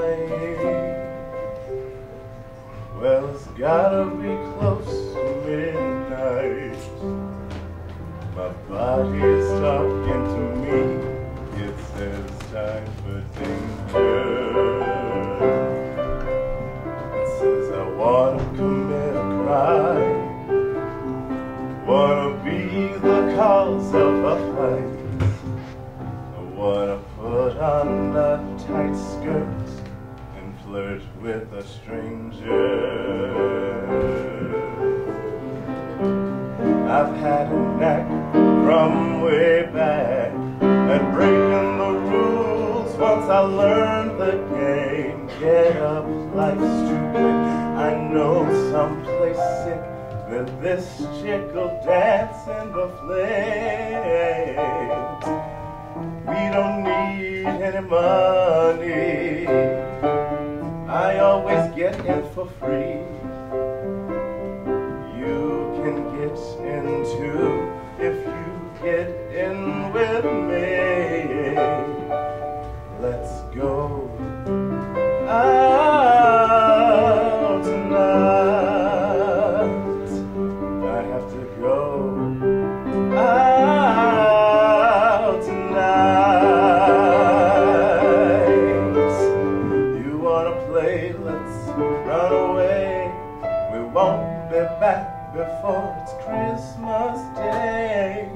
night. Well, it's gotta be close to midnight. My body's talking to me. It says time for danger. It says I wanna commit a crime, wanna be the cause of a fight. I wanna put on a tight skirt and flirt with a stranger. I've had a knack from way back at breaking the rules. Once I learned the game, get up, life's too quick. I know someplace sick that this chick'll dance in the flames. We don't need any money. I always get in for free. You can get in too if you get in with me. Let's go out tonight. I have to go out tonight. You wanna play? Let's run away. We won't be back before it's Christmas Day.